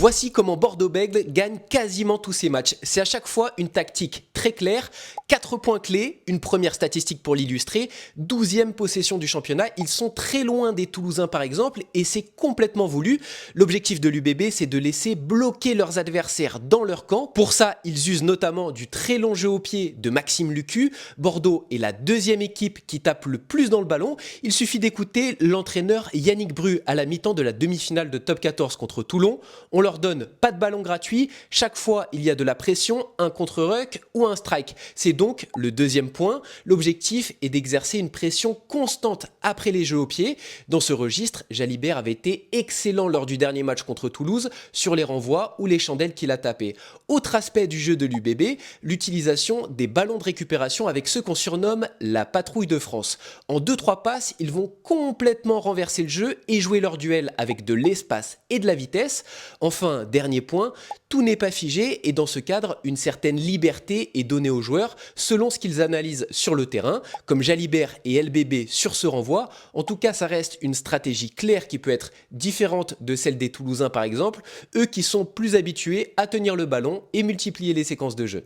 Voici comment Bordeaux-Bègles gagne quasiment tous ses matchs. C'est à chaque fois une tactique très claire, 4 points clés, une première statistique pour l'illustrer, 12e possession du championnat, ils sont très loin des Toulousains par exemple et c'est complètement voulu. L'objectif de l'UBB c'est de laisser bloquer leurs adversaires dans leur camp. Pour ça, ils usent notamment du très long jeu au pied de Maxime Lucu. Bordeaux est la deuxième équipe qui tape le plus dans le ballon. Il suffit d'écouter l'entraîneur Yannick Bru à la mi-temps de la demi-finale de Top 14 contre Toulon. On leur donne pas de ballon gratuit, chaque fois il y a de la pression, un contre-ruck ou un strike. C'est donc le deuxième point. L'objectif est d'exercer une pression constante après les jeux au pied. Dans ce registre, Jalibert avait été excellent lors du dernier match contre Toulouse sur les renvois ou les chandelles qu'il a tapées. Autre aspect du jeu de l'UBB, l'utilisation des ballons de récupération avec ceux qu'on surnomme la patrouille de France. En 2-3 passes, ils vont complètement renverser le jeu et jouer leur duel avec de l'espace et de la vitesse. Enfin, dernier point, tout n'est pas figé et dans ce cadre, une certaine liberté est donnée aux joueurs selon ce qu'ils analysent sur le terrain, comme Jalibert et LBB sur ce renvoi. En tout cas, ça reste une stratégie claire qui peut être différente de celle des Toulousains par exemple, eux qui sont plus habitués à tenir le ballon et multiplier les séquences de jeu.